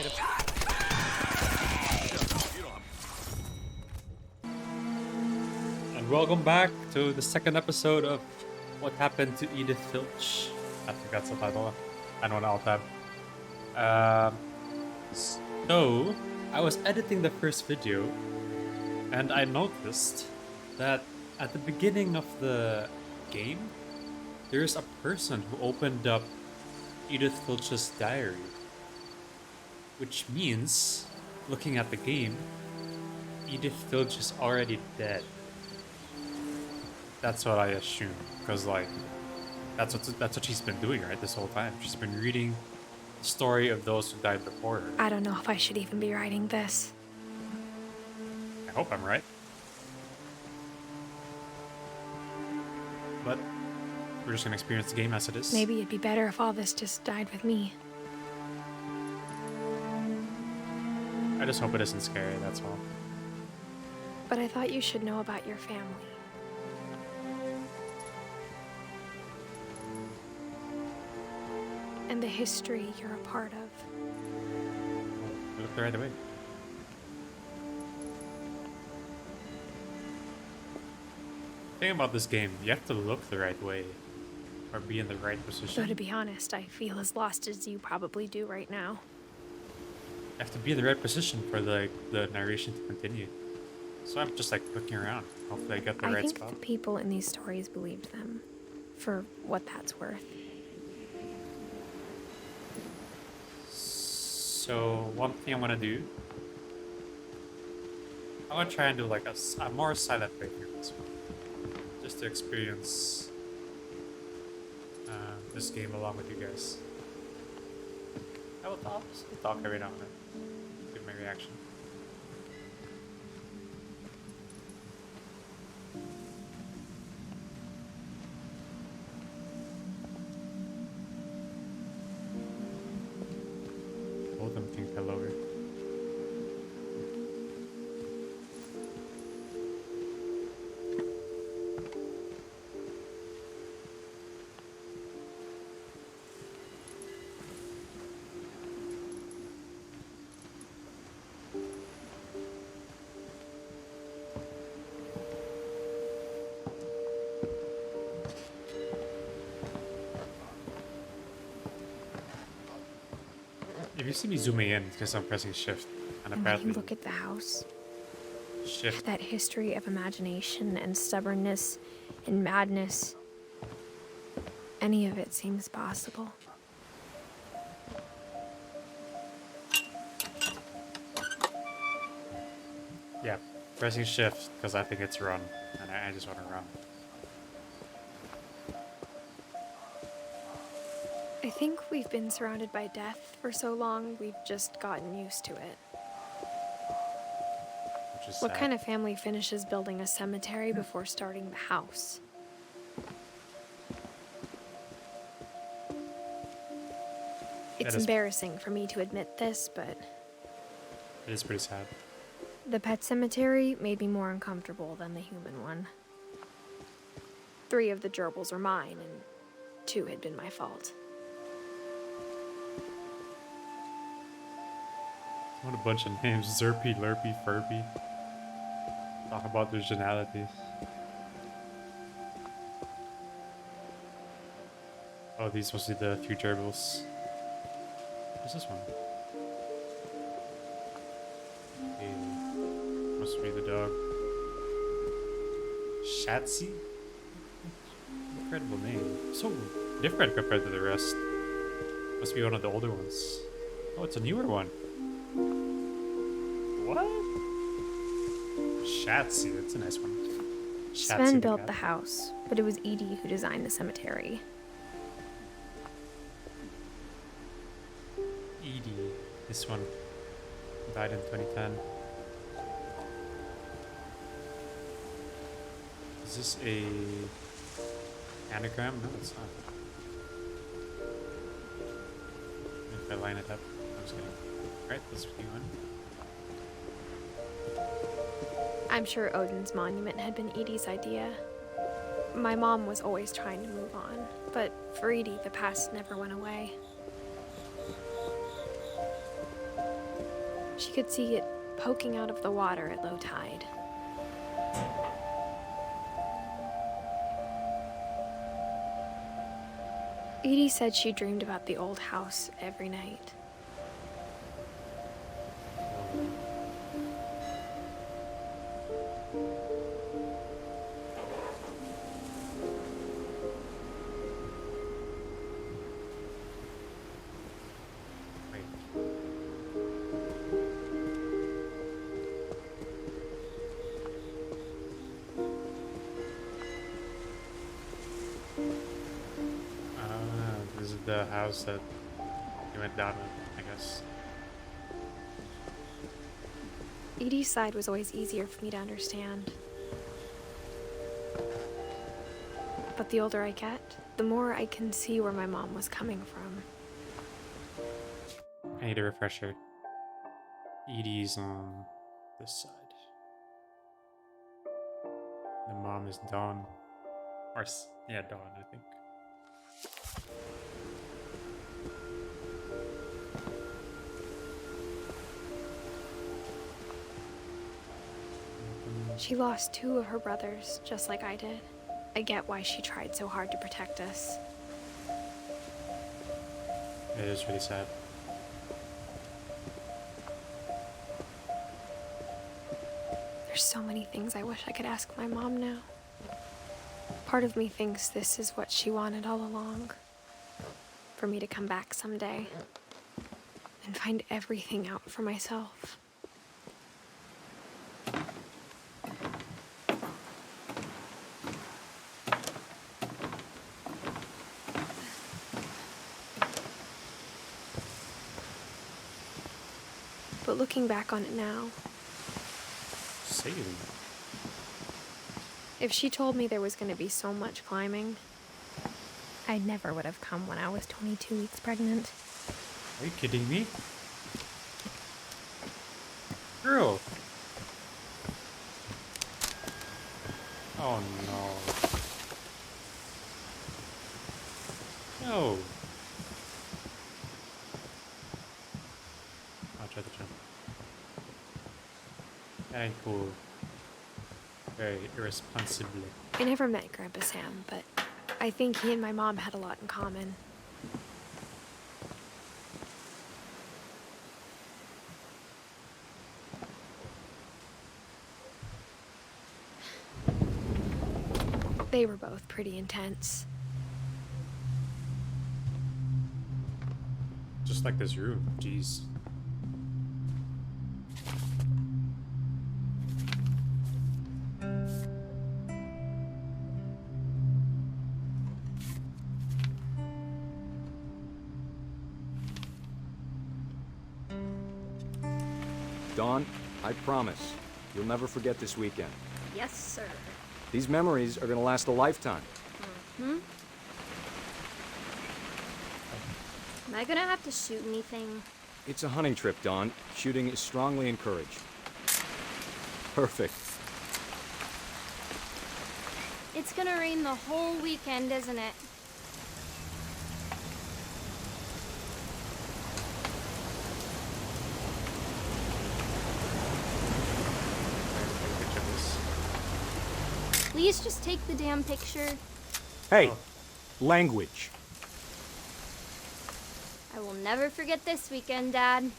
Hit him. And welcome back to the second episode of What Happened to Edith Filch. I think that's the title. I don't know alt-tab. So, I was editing the first video, and I noticed that at the beginning of the game, there's a person who opened up Edith Filch's diary. Which means, looking at the game, Edith Filch is already dead. That's what I assume, because like, that's what she's been doing, right, this whole time. She's been reading the story of those who died before her. I don't know if I should even be writing this. I hope I'm right. But we're just gonna experience the game as it is. Maybe it'd be better if all this just died with me. I just hope it isn't scary, that's all. But I thought you should know about your family. And the history you're a part of. I looked the right way. The thing about this game, you have to look the right way. Or be in the right position. Though to be honest, I feel as lost as you probably do right now. You have to be in the right position for the narration to continue. So I'm just like looking around. Hopefully I get the right spot. I think the people in these stories believed them. For what that's worth. So one thing I'm gonna do, I'm gonna try and do like a more silent playthrough this one, just to experience this game along with you guys. I will talk every now and then, give my reaction. Both of them think fell over. If you see me zooming in, it's because I'm pressing shift, and And when apparently you look at the house, shift. that history of imagination and stubbornness and madness, any of it seems possible. Yeah, pressing shift because I think it's run, and I just want to run. I think we've been surrounded by death for so long, we've just gotten used to it. Which is What sad. kind of family finishes building a cemetery before starting the house? It's That is- embarrassing for me to admit this, but It is pretty sad. the pet cemetery made me more uncomfortable than the human one. 3 of the gerbils are mine, and 2 had been my fault. What a bunch of names. Zerpy, Lurpy, Furby. Talk about their originality. Oh, these must be the 3 gerbils. What's this one? Hey, must be the dog. Shatsy? Incredible name. So different compared to the rest. Must be one of the older ones. Oh, it's a newer one. What? Shatsy, that's a nice one. Shatsy Sven built cat. the house, but it was Edie who designed the cemetery. Edie, this one died in 2010. Is this a anagram? No, it's not. If I line it up, I'm just kidding. Alright, let's keep going. I'm sure Odin's monument had been Edie's idea. My mom was always trying to move on, but for Edie, the past never went away. She could see it poking out of the water at low tide. Edie said she dreamed about the old house every night. This is the house that he went down in, I guess. Edie's side was always easier for me to understand. But the older I get, the more I can see where my mom was coming from. I need a refresher. Edie's on this side. The mom is Dawn. Or, yeah, Dawn, I think. She lost 2 of her brothers, just like I did. I get why she tried so hard to protect us. It is really sad. There's so many things I wish I could ask my mom now. Part of me thinks this is what she wanted all along. For me to come back someday and find everything out for myself. But looking back on it now, Sailing. if she told me there was going to be so much climbing, I never would have come when I was 22 weeks pregnant. Are you kidding me? Girl! Oh no. No! I'll try to jump. Very cool. Very irresponsible. I never met Grandpa Sam, but I think he and my mom had a lot in common. They were both pretty intense. Just like this room, jeez. Dawn, I promise, you'll never forget this weekend. Yes, sir. These memories are gonna last a lifetime. Hmm? Am I gonna have to shoot anything? It's a hunting trip, Dawn. Shooting is strongly encouraged. Perfect. It's gonna rain the whole weekend, isn't it? Picture this. Please just take the damn picture. Hey, Oh. language. I will never forget this weekend, Dad.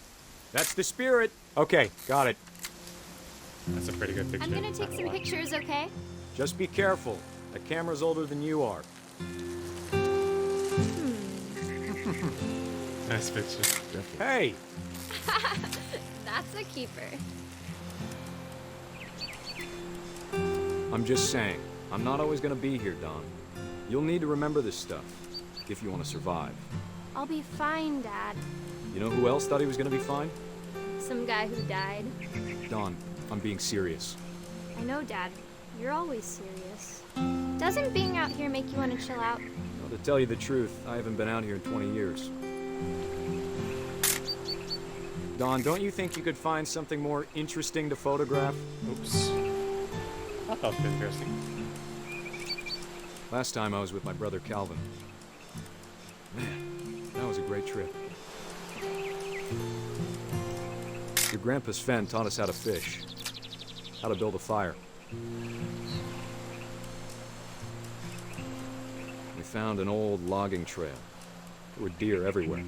That's the spirit. Okay, got it. That's a pretty good picture. I'm gonna take some pictures, okay? Just be careful. That camera's older than you are. Nice picture. Hey, That's a keeper. I'm just saying, I'm not always gonna be here, Dawn. You'll need to remember this stuff if you want to survive. I'll be fine, Dad. You know who else thought he was gonna be fine? Some guy who died. Dawn, I'm being serious. I know, Dad. You're always serious. Doesn't being out here make you want to chill out? Well, to tell you the truth, I haven't been out here in 20 years. Dawn, don't you think you could find something more interesting to photograph? Oops. That felt interesting. Last time I was with my brother Calvin. Man, that was a great trip. Your grandpa Sven taught us how to fish, how to build a fire. We found an old logging trail. There were deer everywhere.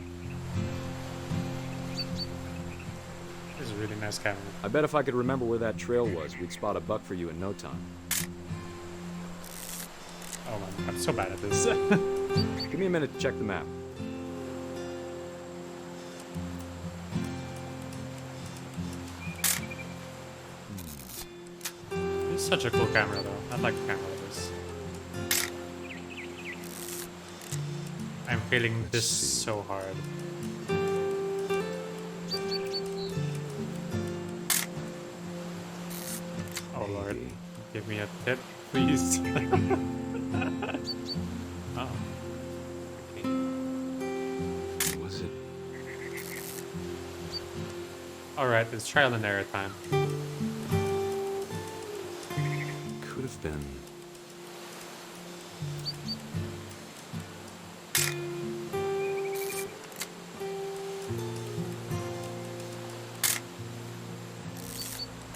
This is a really nice camera. I bet if I could remember where that trail was, we'd spot a buck for you in no time. Oh man, I'm so bad at this. Give me a minute to check the map. It's such a cool camera though. I like the camera like this. I'm feeling this so hard. Oh lord, give me a tip, please. Oh. Okay. Was it? Alright, it's trial and error time. Could have been.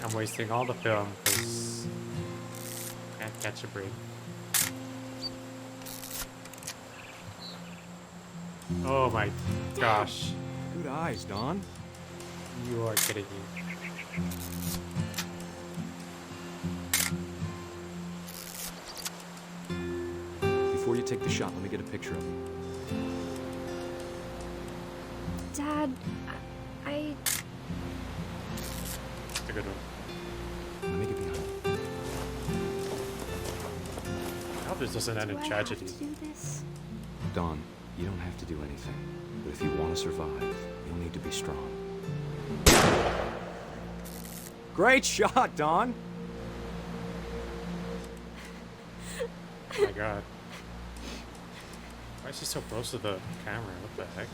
I'm wasting all the film because I can't catch a break. Oh my gosh. Good eyes, Don. You are kidding me. Before you take the shot, let me get a picture of you. Dad, I... It's a good one. Let me get behind you. I hope this doesn't end Do in I tragedy. have to do this? Don, you don't have to do anything. But if you want to survive, you'll need to be strong. Great shot, Don! Oh my god. Why is he so close to the camera? What the heck?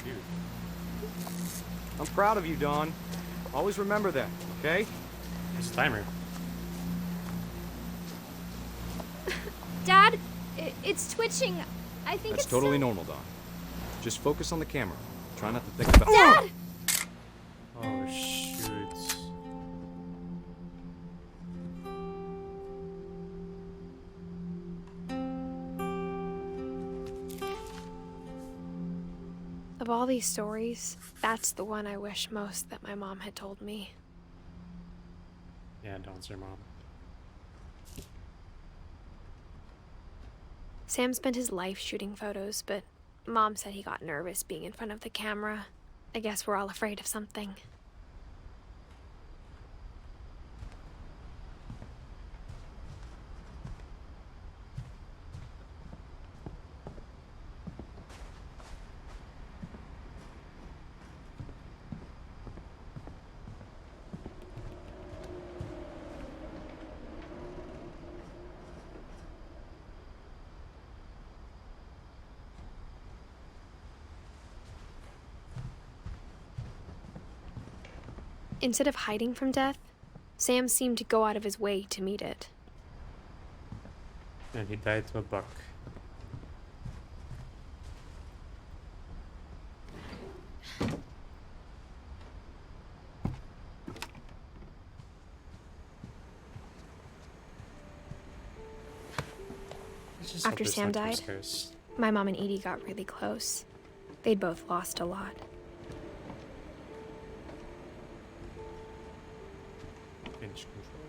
Dude. I'm proud of you, Don. Always remember that, okay? There's a timer. Dad, it's twitching. I think That's it's totally so- normal, Don. Just focus on the camera. Try not to think about... Dad! Oh shoot. Of all these stories, that's the one I wish most that my mom had told me. Yeah, Don's your mom. Sam spent his life shooting photos, but Mom said he got nervous being in front of the camera. I guess we're all afraid of something. Instead of hiding from death, Sam seemed to go out of his way to meet it. And he died to a buck. Let's just hope After there's Sam not died, upstairs. my mom and Edie got really close. They'd both lost a lot. Pinch control.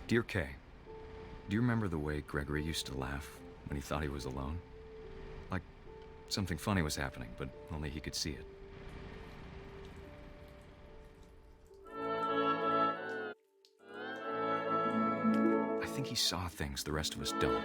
Dear Kay, do you remember the way Gregory used to laugh when he thought he was alone? Like something funny was happening, but only he could see it. I think he saw things the rest of us don't.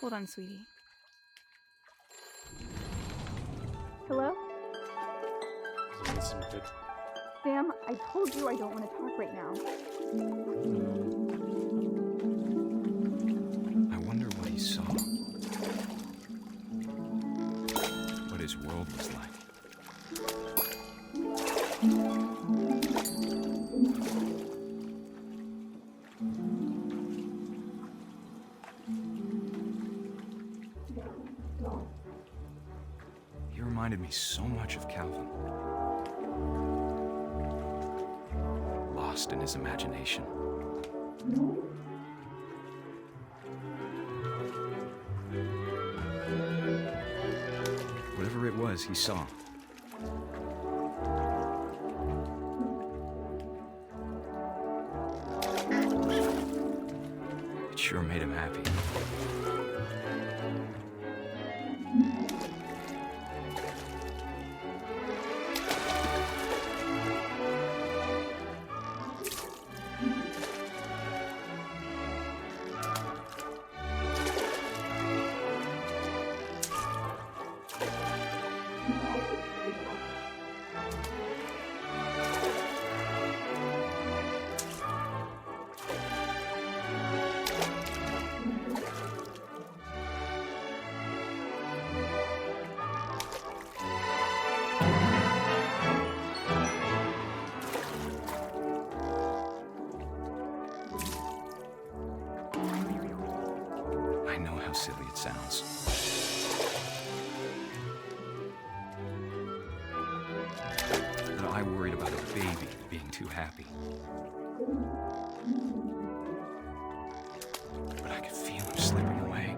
Hold on, sweetie. Hello? Listen good. Sam, I told you I don't want to talk right now. I wonder what he saw. What his world was like. He reminded me so much of Calvin. Lost in his imagination. Whatever it was he saw. It sure made him happy. I know how silly it sounds. That I worried about a baby being too happy. But I could feel him slipping away.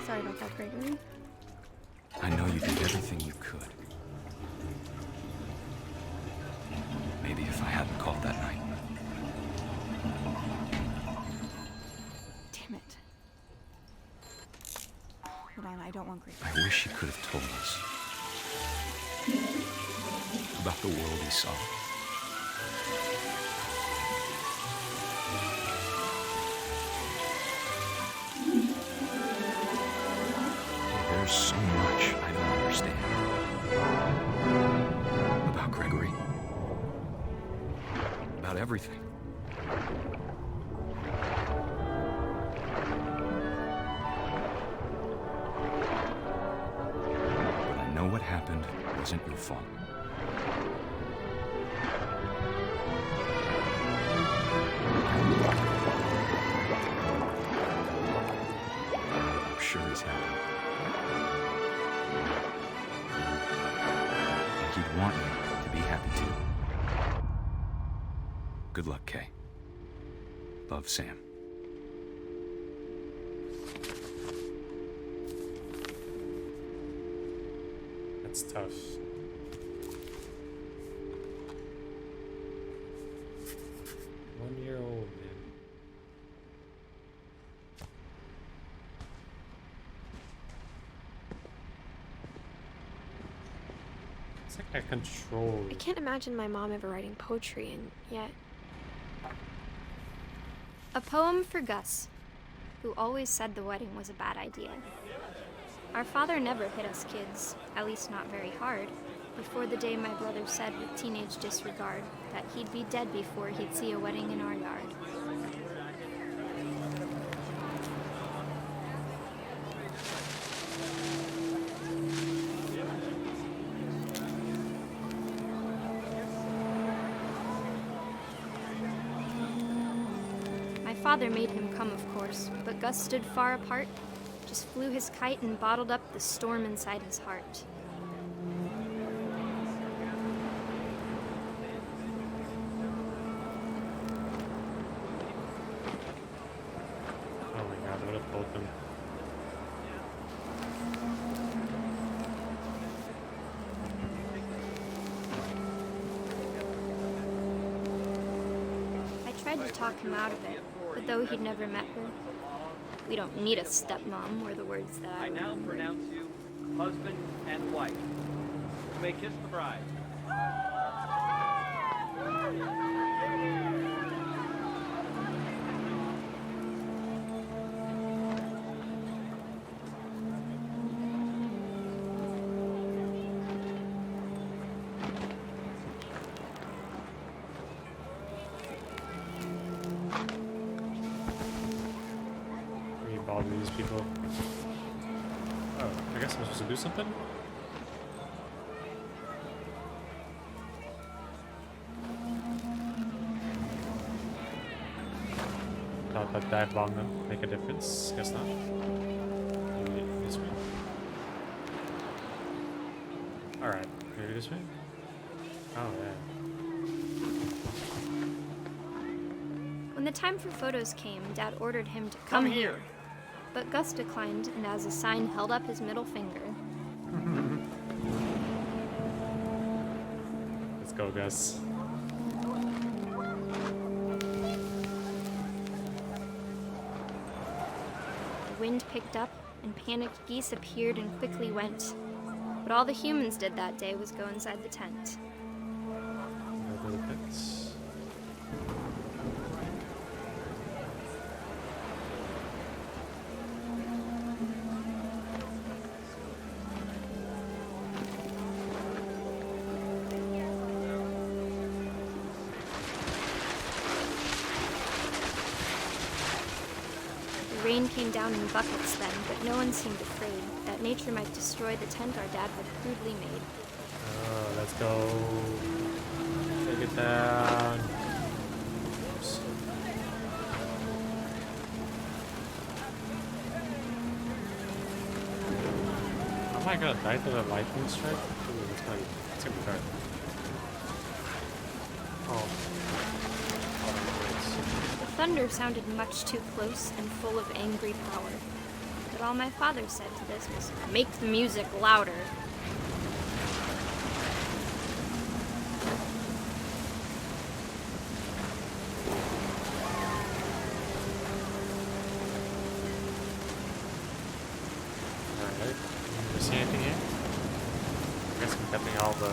Sorry about that, Gregory. I know you did everything you could. Maybe if I hadn't called that night. Damn it. Hold on, I don't want Gregory. I wish he could have told us about the world he saw. There's so much I don't understand about Gregory. About everything. But I know what happened wasn't your fault. I'm sure he's happy. And he'd want you to be happy too. Good luck, Kay. Love, Sam. That's tough. One-year-old, man. It's like I control. I can't imagine my mom ever writing poetry, and yet A poem for Gus, who always said the wedding was a bad idea. Our father never hit us kids, at least not very hard, before the day my brother said with teenage disregard that he'd be dead before he'd see a wedding in our yard. My father made him come, of course, but Gus stood far apart, just flew his kite and bottled up the storm inside his heart. Oh my god, I would have told them. I tried to talk him out of it, but though he'd never met her, we don't need a stepmom, were the words that I I now remember. pronounce you husband and wife. You may kiss the bride. all these people. Oh, I guess I'm supposed to do something? Thought that dive bomb would make a difference. Guess not. Maybe this way. Alright, maybe this way? Oh, yeah. When the time for photos came, Dad ordered him to come here. But Gus declined, and as a sign held up his middle finger. Let's go, Gus. The wind picked up, and panicked geese appeared and quickly went. But all the humans did that day was go inside the tent. Go to the pits. The rain came down in buckets then, but no one seemed afraid that nature might destroy the tent our dad had crudely made. Oh, let's go. Take it down. Oops. Am I gonna die to the lightning strike? Ooh, it's gonna be hard. Oh. The thunder sounded much too close and full of angry power. But all my father said to this was, "Make the music louder." Alright. Do you see anything here? I guess I'm tapping all the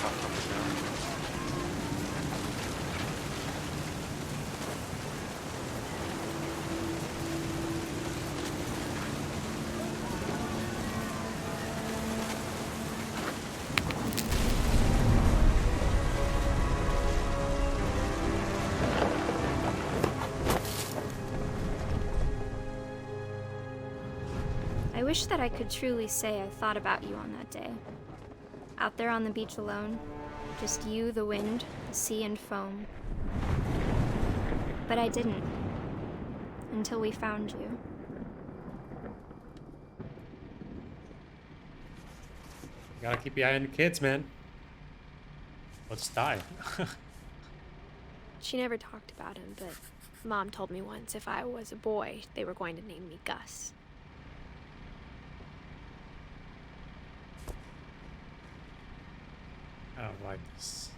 top numbers down. I wish that I could truly say I thought about you on that day. Out there on the beach alone, just you, the wind, the sea, and foam. But I didn't. Until we found you. Gotta keep your eye on the kids, man. Let's die. She never talked about him, but Mom told me once if I was a boy, they were going to name me Gus. I don't like this.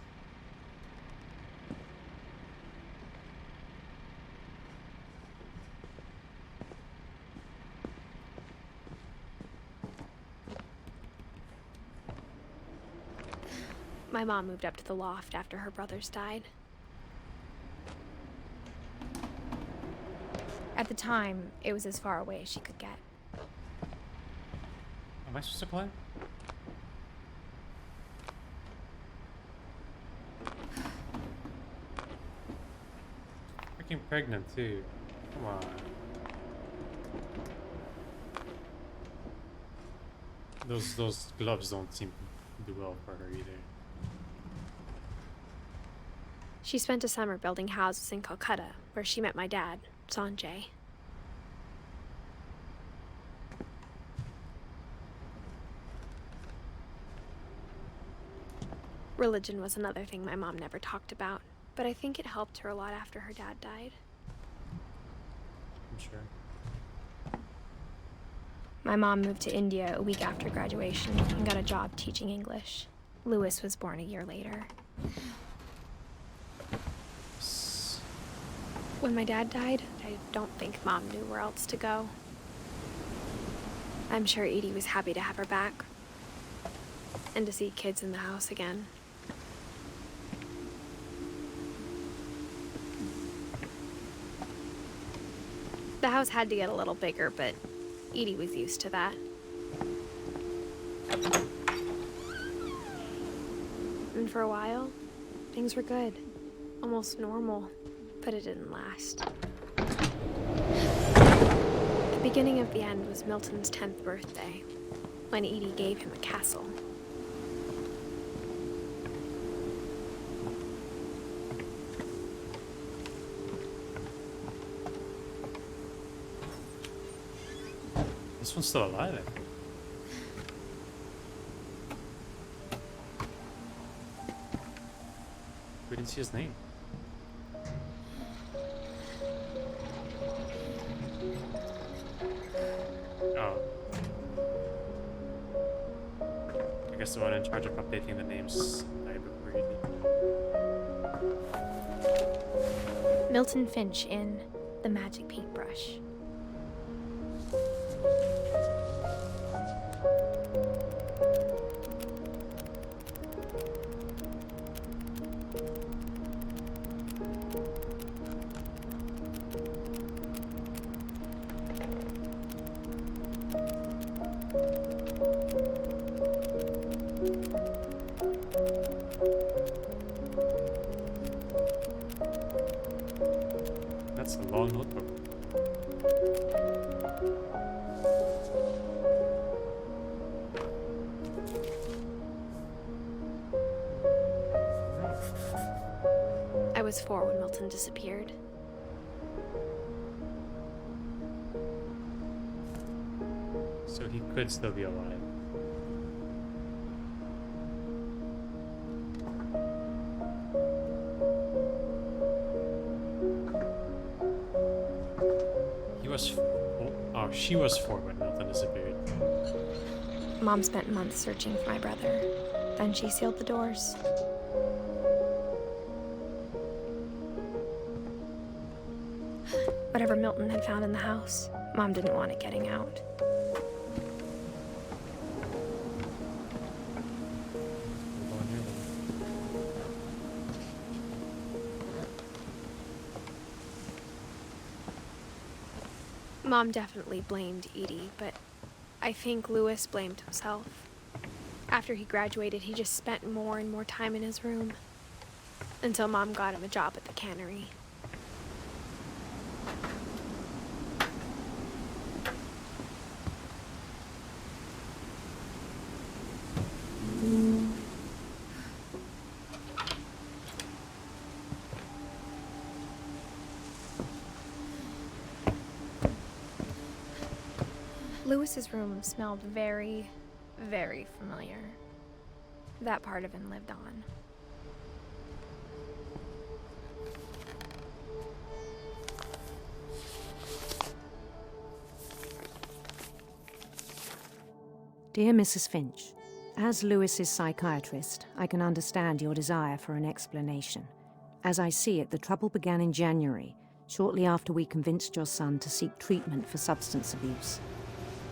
My mom moved up to the loft after her brothers died. At the time, it was as far away as she could get. Am I supposed to play? Freaking pregnant too. Come on. Those gloves don't seem to do well for her either. She spent a summer building houses in Calcutta, where she met my dad, Sanjay. Religion was another thing my mom never talked about, but I think it helped her a lot after her dad died. I'm sure. My mom moved to India a week after graduation and got a job teaching English. Louis was born a year later. When my dad died, I don't think Mom knew where else to go. I'm sure Edie was happy to have her back and to see kids in the house again. The house had to get a little bigger, but Edie was used to that. And for a while, things were good, almost normal, but it didn't last. beginning of the end was Milton's 10th birthday, when Edie gave him a castle. This one's still alive, I think. We didn't see his name. Oh. I guess the one in charge of updating the names died before you did. Milton Finch in The Magic Paintbrush. That's a long notebook. I was 4 when Milton disappeared. So he could still be alive. He was oh, she was 4 when Milton disappeared. Mom spent months searching for my brother. Then she sealed the doors. Whatever Milton had found in the house, Mom didn't want it getting out. Mom definitely blamed Edie, but I think Louis blamed himself. After he graduated, he just spent more and more time in his room. Until Mom got him a job at the cannery. Louis's room smelled very, very familiar. That part of him lived on. Dear Mrs. Finch, as Louis's psychiatrist, I can understand your desire for an explanation. As I see it, the trouble began in January, shortly after we convinced your son to seek treatment for substance abuse.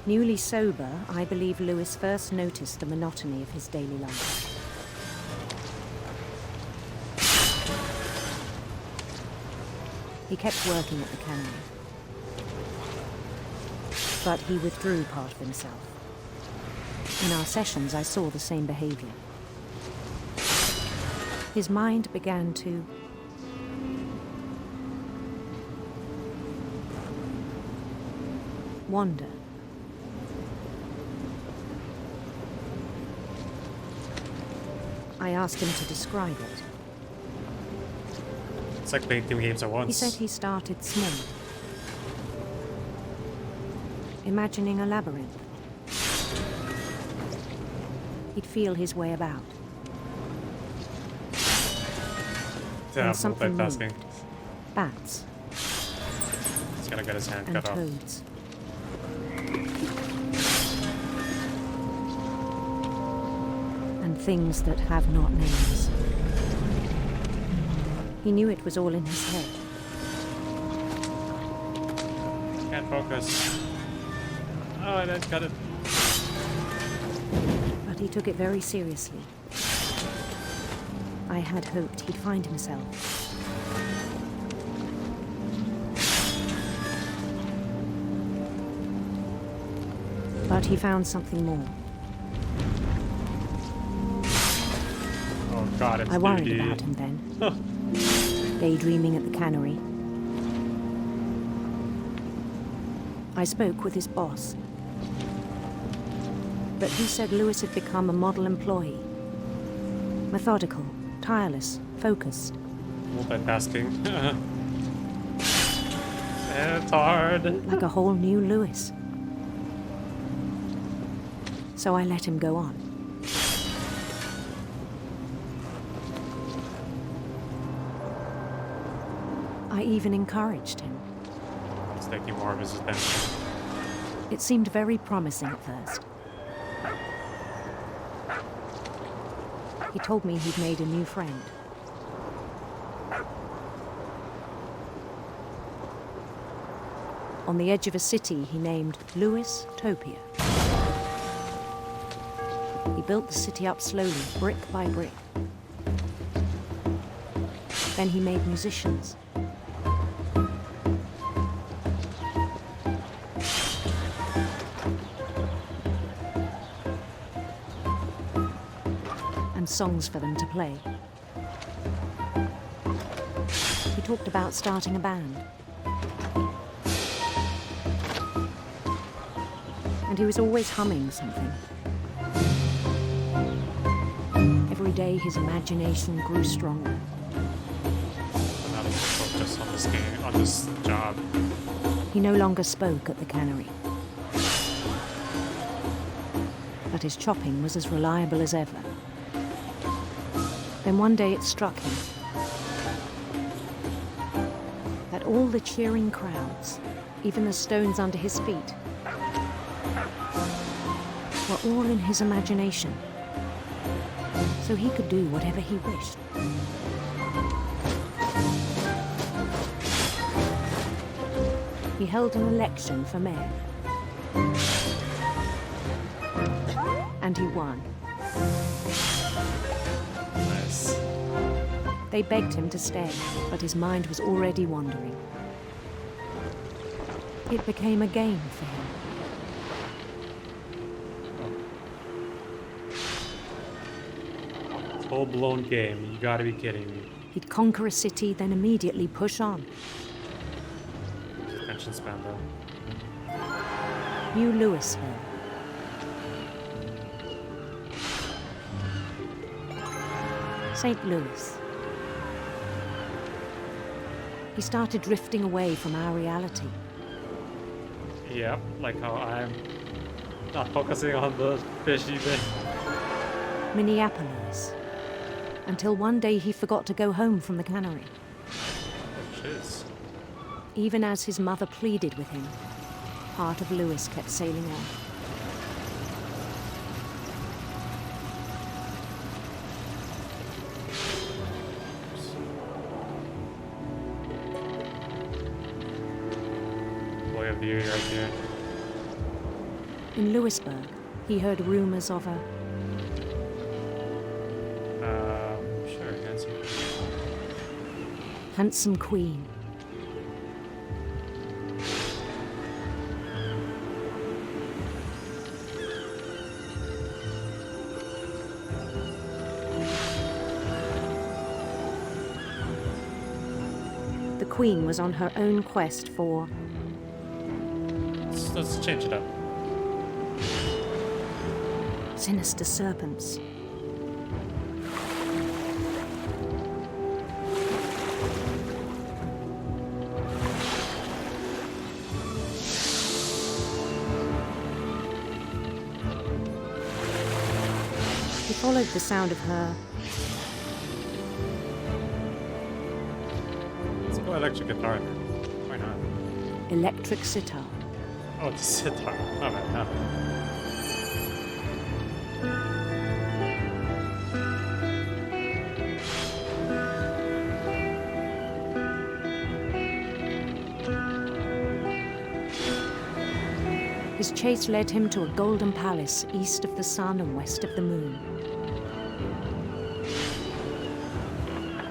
Newly sober, I believe Louis first noticed the monotony of his daily life. He kept working at the cannery, but he withdrew part of himself. In our sessions, I saw the same behavior. His mind began to wander. I asked him to describe it. It's like playing 2 games at once. He said he started small, imagining a labyrinth. He'd feel his way about. Yeah, And something moved. multitasking. Bats He's gonna get his hand and cut off. toads. And things that have not names. He knew it was all in his head. Can't focus. Oh, I didn't cut it. But he took it very seriously. I had hoped he'd find himself. But he found something more. Oh god, it's I worried DD. about him then. Daydreaming at the cannery. I spoke with his boss. But he said Lewis had become a model employee. Methodical, tireless, focused. Multitasking. It's hard. Like a whole new Lewis. So I let him go on. I even encouraged him. It's taking more of his attention. It seemed very promising at first. He told me he'd made a new friend. On the edge of a city he named Lewis Topia. He built the city up slowly, brick by brick. Then he made musicians. And songs for them to play. He talked about starting a band. And he was always humming something. Every day his imagination grew stronger. Now that he's focused on this game, on this job. He no longer spoke at the cannery. But his chopping was as reliable as ever. Then one day it struck him that all the cheering crowds, even the stones under his feet, were all in his imagination, so he could do whatever he wished. He held an election for mayor, and he won. Nice. They begged him to stay, but his mind was already wandering. It became a game for him. Full-blown game. You gotta be kidding me. He'd conquer a city, then immediately push on. Attention span though. New Louisville. St. Louis. He started drifting away from our reality. Yep, like how I'm not focusing on the fishy bit. Minneapolis. Until one day he forgot to go home from the cannery. Jeez. Even as his mother pleaded with him, part of Lewis kept sailing on. Boy of the year right here. In Lewisburg, he heard rumors of a Sure, Nancy. handsome queen. The queen was on her own quest for Let's change it up. sinister serpents. He followed the sound of her Let's go electric guitar. Why not? electric sitar. Oh, it's a sitar. Oh man, no. His chase led him to a golden palace east of the sun and west of the moon.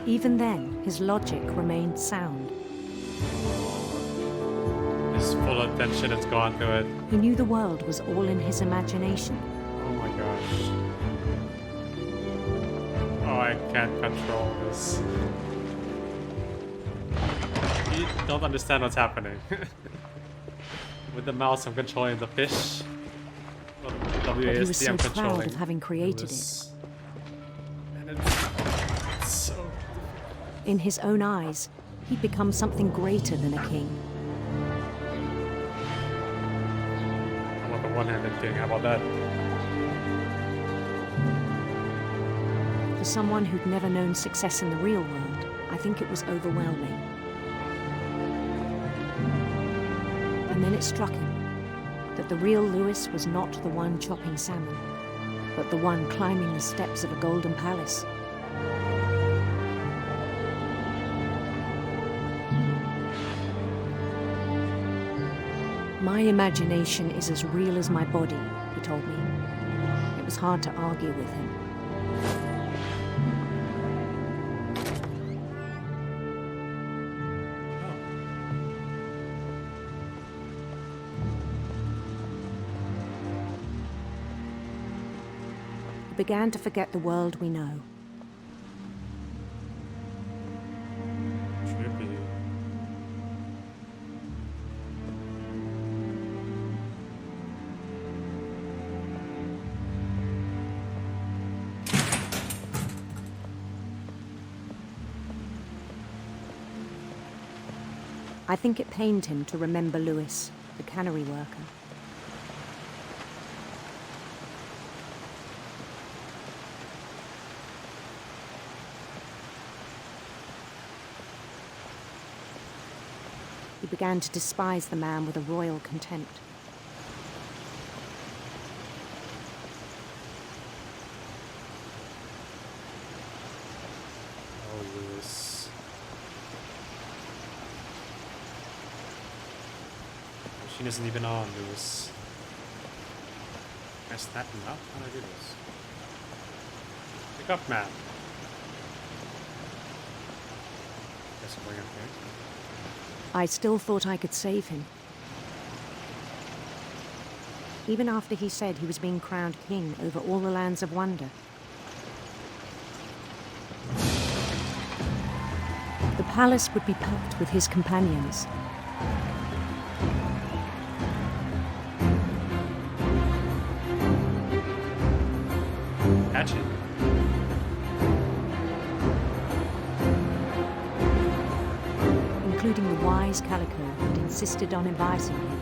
Even then, his logic remained sound. His full attention has gone to it. He knew the world was all in his imagination. Oh my gosh. Oh, I can't control this. You don't understand what's happening. With the mouse, I'm controlling the fish. Well, But he was WASD, so I'm proud controlling of having created Lewis. And it's so. it. In his own eyes, he'd become something greater than a king. I want the one-handed king. How about that? For someone who'd never known success in the real world, I think it was overwhelming. And then it struck him that the real Lewis was not the one chopping salmon, but the one climbing the steps of a golden palace. My imagination is as real as my body, he told me. It was hard to argue with him. We began to forget the world we know. Trippy. I think it pained him to remember Lewis, the cannery worker. He began to despise the man with a royal contempt. Oh, Lewis. Machine isn't even on, Lewis. Can I snap him up? How do I do this? Pick up, man. Guess I'm going up here. I still thought I could save him. Even after he said he was being crowned king over all the lands of wonder. The palace would be packed with his companions. Hatchet. Including the wise Calico who'd insisted on inviting him.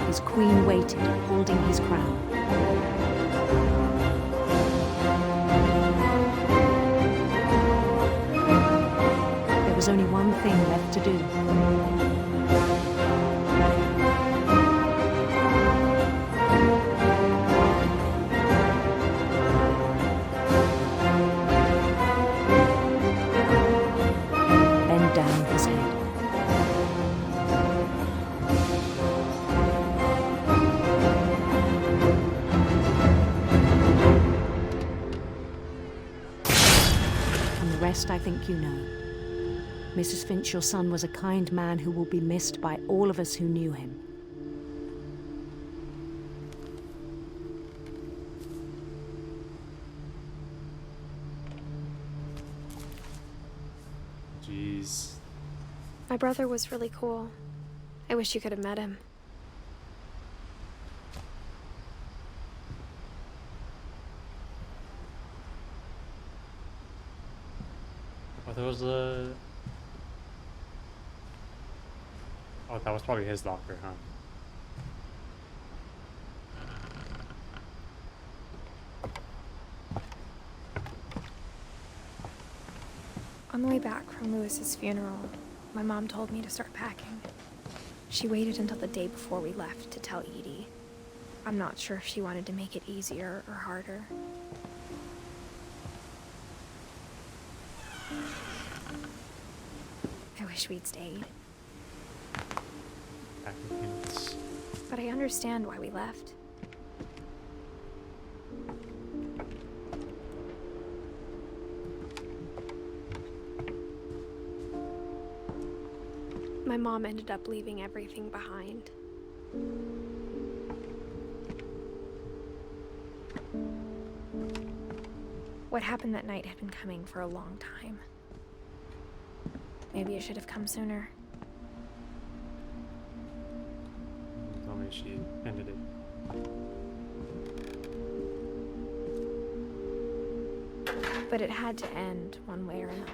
His queen waited, holding his crown. There was only one thing left to do. Bend down his head. And the rest I think you know. Mrs. Finch, your son was a kind man who will be missed by all of us who knew him. Jeez. My brother was really cool. I wish you could have met him. Oh, there was a... Oh, that was probably his locker, huh? On the way back from Lewis's funeral, my mom told me to start packing. She waited until the day before we left to tell Edie. I'm not sure if she wanted to make it easier or harder. I wish we'd stayed, Packing hints. but I understand why we left. My mom ended up leaving everything behind. What happened that night had been coming for a long time. Maybe it should have come sooner. Tell me she ended it. But it had to end one way or another.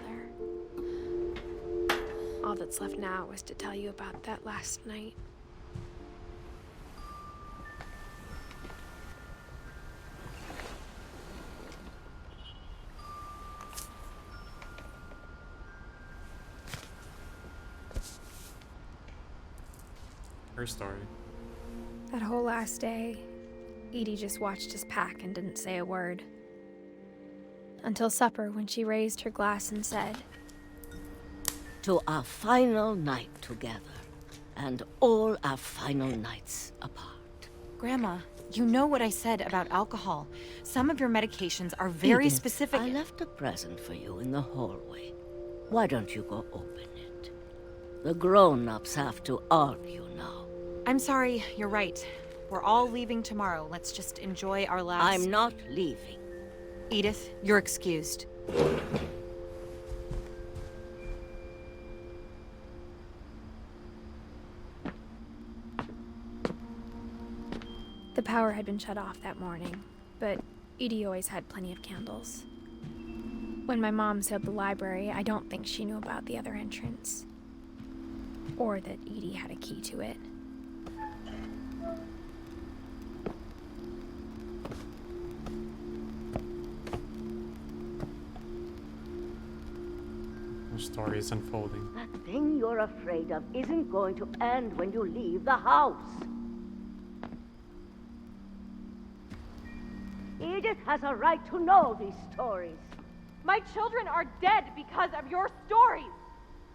All that's left now is to tell you about that last night. Her story. That whole last day, Edie just watched us pack and didn't say a word. Until supper, when she raised her glass and said, "To our final night together, and all our final nights apart." Grandma, you know what I said about alcohol. Some of your medications are very Edith, specific. I left a present for you in the hallway. Why don't you go open it? The grown-ups have to argue now. I'm sorry, you're right. We're all leaving tomorrow. Let's just enjoy our last... I'm not leaving. Edith, you're excused. the power had been shut off that morning, but Edie always had plenty of candles. When my mom sealed the library, I don't think she knew about the other entrance. Or that Edie had a key to it. The story is unfolding. That thing you're afraid of isn't going to end when you leave the house. Edith has a right to know these stories. My children are dead because of your stories.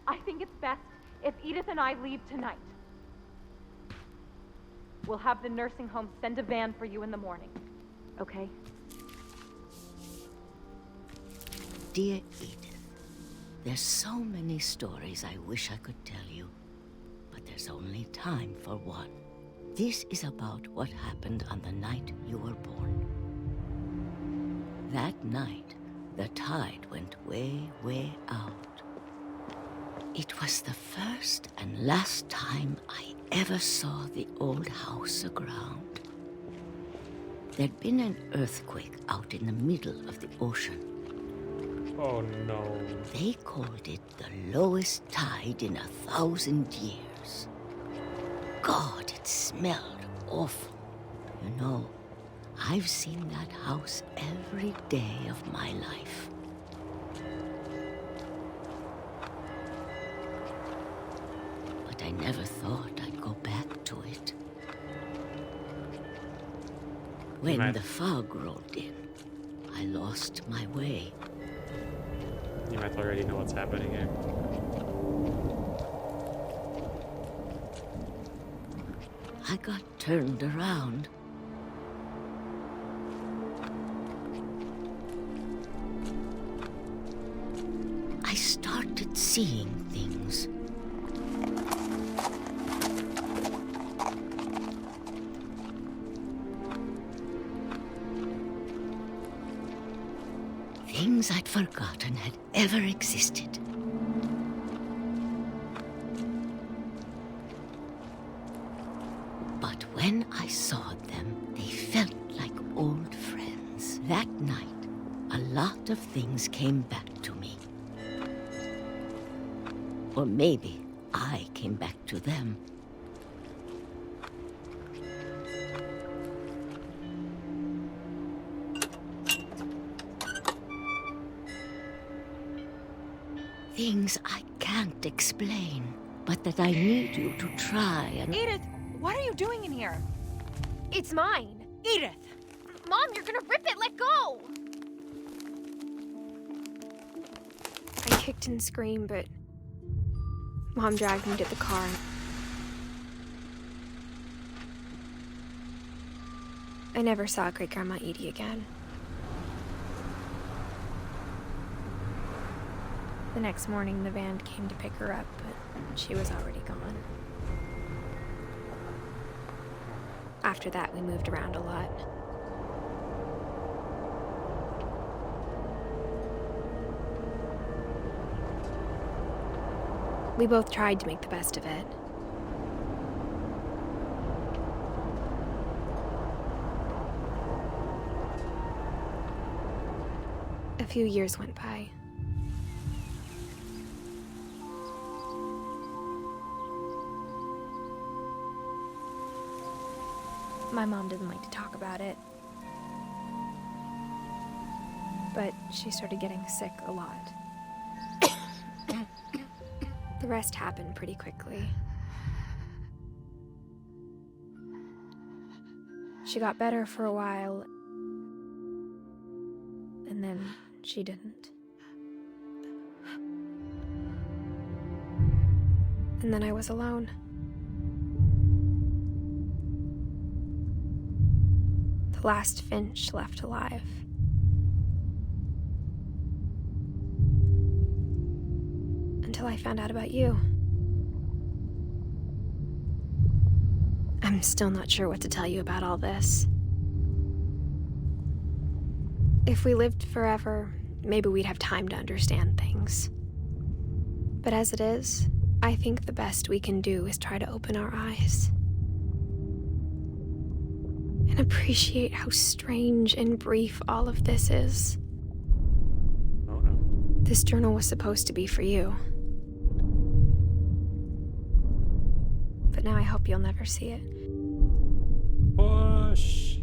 I think it's best if Edith and I leave tonight. We'll have the nursing home send a van for you in the morning, okay? Dear Edith, there's so many stories I wish I could tell you, but there's only time for one. This is about what happened on the night you were born. That night, the tide went way, way out. It was the first and last time I ever saw the old house aground. There'd been an earthquake out in the middle of the ocean. Oh no. They called it the lowest tide in 1,000 years. God, it smelled awful. You know, I've seen that house every day of my life. But I never thought I'd go back to it. When the fog rolled in, I lost my way. You might already know what's happening here. I got turned around. I started seeing things. Things I'd forgotten had ever existed. But when I saw them, they felt like old friends. That night, a lot of things came back to me. Or maybe I came back to them. Things I can't explain, but that I need you to try and... Edith, what are you doing in here? It's mine! Edith! Mom, you're gonna rip it! Let go! I kicked and screamed, but Mom dragged me to the car. I never saw Great-Grandma Edie again. The next morning, the van came to pick her up, but she was already gone. After that, we moved around a lot. We both tried to make the best of it. A few years went by. My mom didn't like to talk about it, but she started getting sick a lot. The rest happened pretty quickly. She got better for a while, and then she didn't. And then I was alone. The last Finch left alive. Until I found out about you. I'm still not sure what to tell you about all this. If we lived forever, maybe we'd have time to understand things. But as it is, I think the best we can do is try to open our eyes. And appreciate how strange and brief all of this is. Oh no. This journal was supposed to be for you. But now I hope you'll never see it. Push.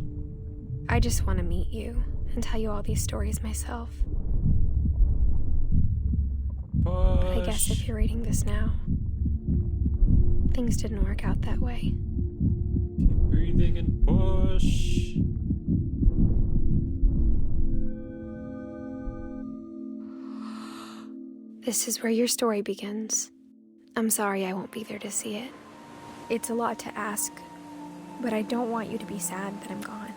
I just want to meet you and tell you all these stories myself. Push. But I guess if you're reading this now, things didn't work out that way. Keep breathing and push. This is where your story begins. I'm sorry I won't be there to see it. It's a lot to ask, but I don't want you to be sad that I'm gone.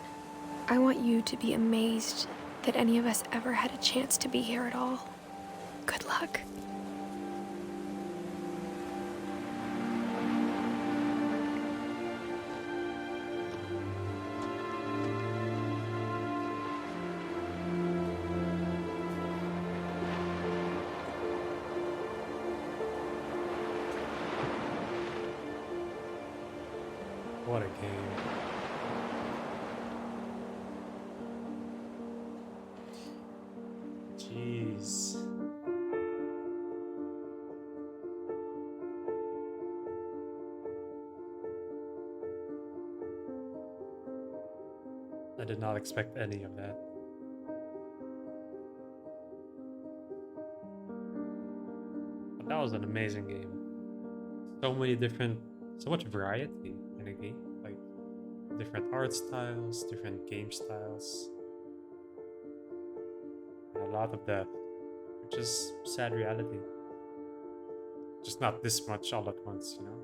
I want you to be amazed that any of us ever had a chance to be here at all. Good luck. What a game. Jeez. I did not expect any of that. But that was an amazing game. So much variety in a game. Like, different art styles, different game styles. And a lot of death, which is sad reality. Just not this much all at once, you know?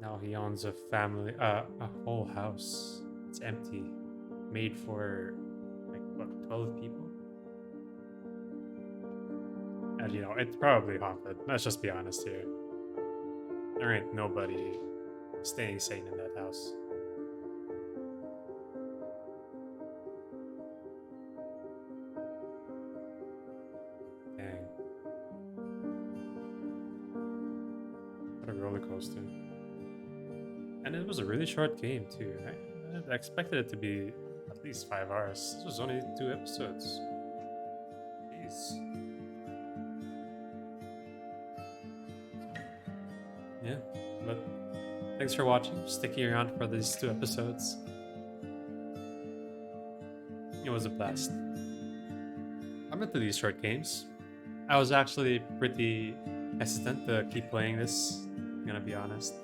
Now he owns a family, a whole house. It's empty, made for like what, 12 people. And you know, it's probably haunted. Let's just be honest here. There ain't nobody staying sane in that house. Dang. What a roller coaster. And it was a really short game too. I expected it to be at least 5 hours. This was only 2 episodes. Jeez. Yeah, but thanks for watching, sticking around for these 2 episodes. It was a blast. I'm into these short games. I was actually pretty hesitant to keep playing this, I'm gonna be honest.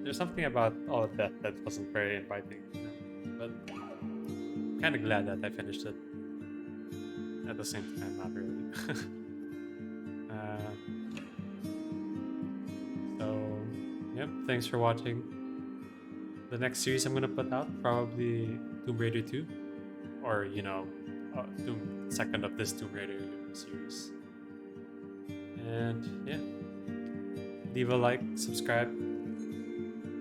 There's something about all of that that wasn't very inviting, you know? But I'm kind of glad that I finished it. At the same time, not really. So, yep, thanks for watching. The next series I'm gonna put out, probably Tomb Raider 2. or you know, second of this Tomb Raider series. And yeah, leave a like, subscribe,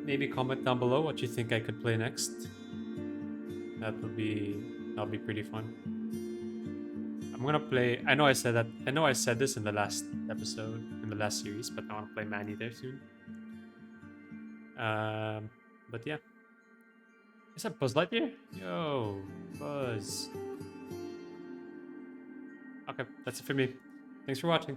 maybe comment down below what you think I could play next. That'll be pretty fun. I'm gonna play. I know I said that. I know I said this in the last episode, in the last series, but I want to play Manny there soon. But yeah. Is that Buzz Lightyear? Yo, Buzz. Okay, that's it for me. Thanks for watching.